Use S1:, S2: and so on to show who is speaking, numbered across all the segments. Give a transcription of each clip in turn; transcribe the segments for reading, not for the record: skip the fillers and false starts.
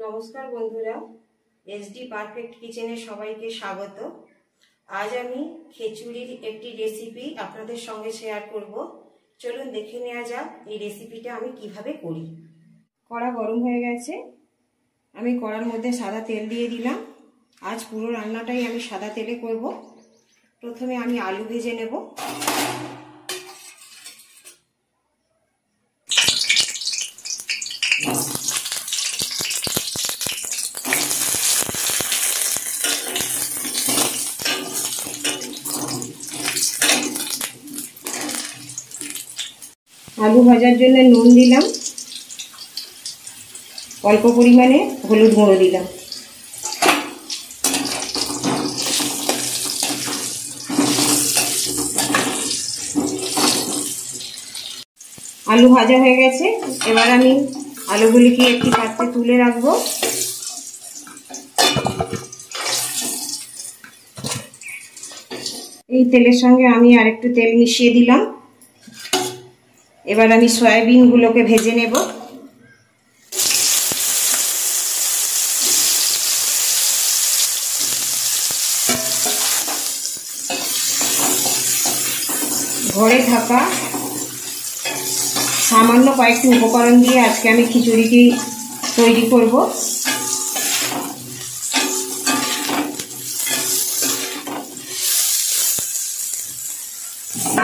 S1: नमस्कार बंधुरा SD perfect किचेने सबाइके स्वागत। आज आमी खेचुड़िर एकटी रेसिपि आपनादेर संगे शेयर करब। चलुन देखे नेওয়া যাক এই রেসিপিটা আমি কিভাবে করি। কড়া গরম হয়ে গেছে, আমি কড়ার মধ্যে সাদা তেল দিয়ে দিলাম। আজ পুরো রান্নাটাই আমি সাদা তেলে করব। প্রথমে আমি আলু ভেজে নেব। आलू भाजार जन्य नुन दिलाम, अल्प परिमाणे हलुद गुঁড়ো दिलाम। आलू भाजा হয়ে গেছে, এবার আমি আলুগুলিকে একটি পাত্রে তুলে রাখবো। এই তেলের সঙ্গে আমি আরেকটু তেল মিশিয়ে দিলাম। এবার আমি সয়াবিনগুলোকে ভেজে নেব। ঘরে থাকা সামান্য কয়েকটি উপকরণ দিয়ে আজকে আমি খিচুড়িটি তৈরি করব।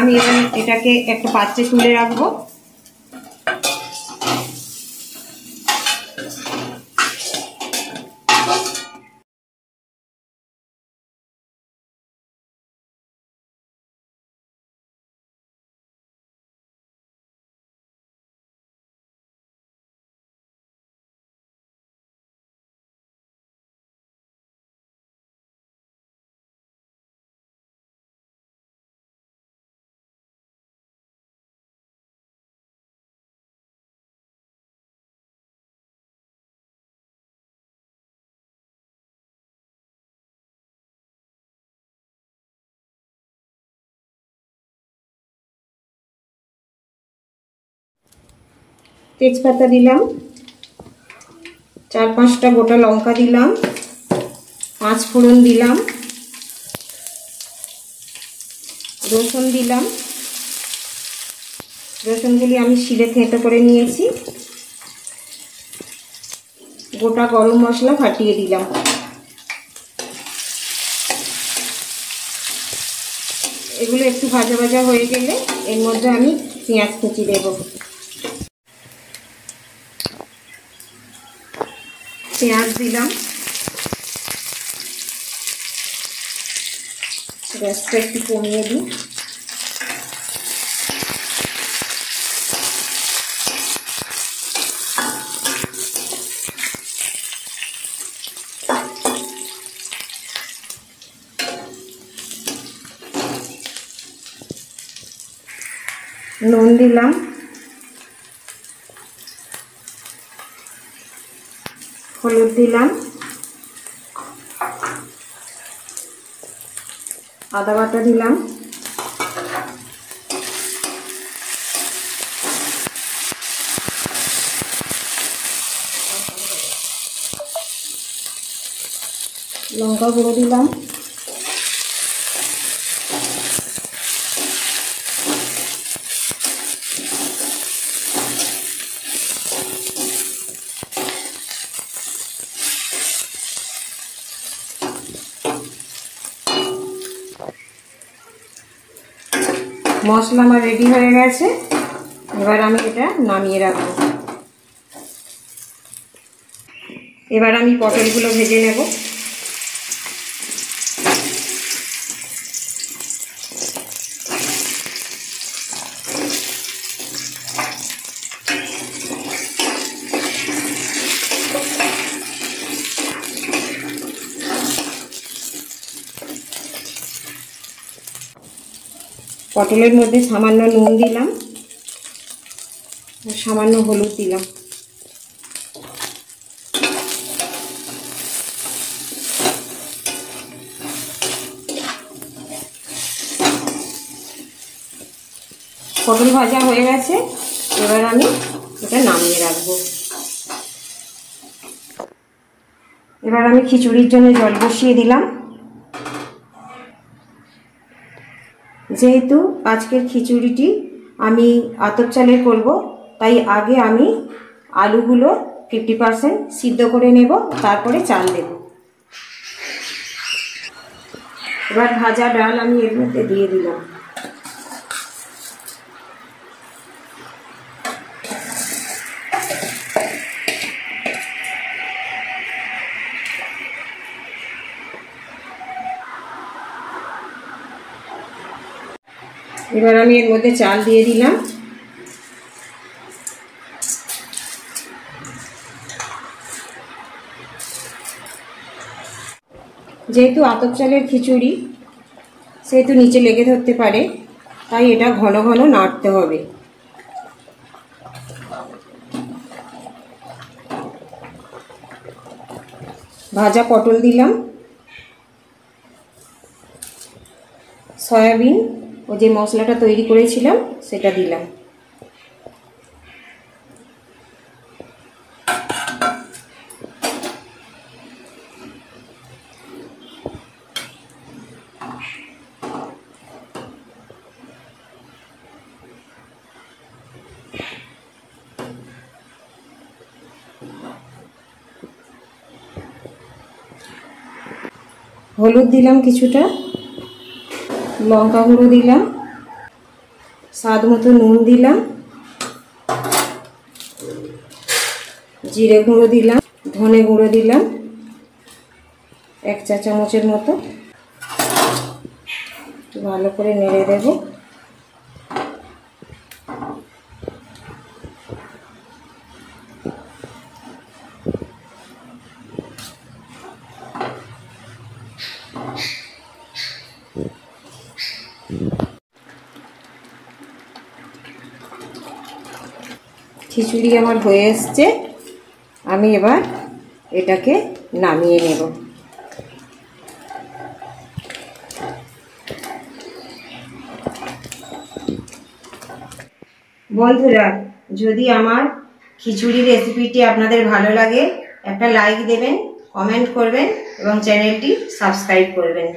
S1: আমি এটাকে একটা পাত্রে তুলে রাখবো। तेजपाता दिलाम, 4-5टा गोटा लंका दिलाम, 5 फोड़न दिलाम, रसुन दिलाम। रसुनगुली आमी शिले থেঁতো করে নিয়েছি। গোটা গরম মশলা ফাটিয়ে দিলাম। এগুলো একটু ভাজা ভাজা হয়ে গেলে এর মধ্যে আমি পেঁয়াজ কুচি দেব। পেঁয়াজ দিলাম, গ্যাসটা একটু কমিয়ে দিই। নুন দিলাম, হলুদ দিলাম, আদা বাটা দিলাম, লঙ্কা গুঁড়ো দিলাম, মশলা আমার রেডি হয়ে গেছে। এবার আমি এটা নামিয়ে রাখবো। এবার আমি পটলগুলো ভেজে নেব। পটলের মধ্যে সামান্য নুন দিলাম, সামান্য হলুদ দিলাম। পটল ভাজা হয়ে গেছে, এবার আমি এটা নামিয়ে রাখবো। এবার আমি খিচুড়ির জন্য জল বসিয়ে দিলাম। যেহেতু আজকের খিচুড়িটি আমি আতপ চালের করব, তাই আগে আমি আলুগুলো 50% সিদ্ধ করে নেব, তারপরে চাল দেব। এবার ভাজা ডাল আমি এর মধ্যে দিয়ে দিলাম। এবার আমি এর মধ্যে চাল দিয়ে দিলাম। যেহেতু আতপ চালের খিচুড়ি, সেহেতু নিচে লেগে ধরতে পারে, তাই এটা ঘন ঘন নাড়তে হবে। ভাজা পটল দিলাম, সয়াবিন ও যে মশলাটা তৈরি করেছিলাম সেটা দিলাম। হলুদ দিলাম কিছুটা, লঙ্কা গুঁড়ো দিলাম, স্বাদ মতো নুন দিলাম, জিরে গুঁড়ো দিলাম, ধনে গুঁড়ো দিলাম 1 চা চামচের মতো। ভালো করে নেড়ে দেব। খিচুড়ি আমার হয়ে এসছে, আমি এবার এটাকে নামিয়ে নেব। বন্ধুরা, যদি আমার খিচুড়ি রেসিপিটি আপনাদের ভালো লাগে, একটা লাইক দেবেন, কমেন্ট করবেন এবং চ্যানেলটি সাবস্ক্রাইব করবেন।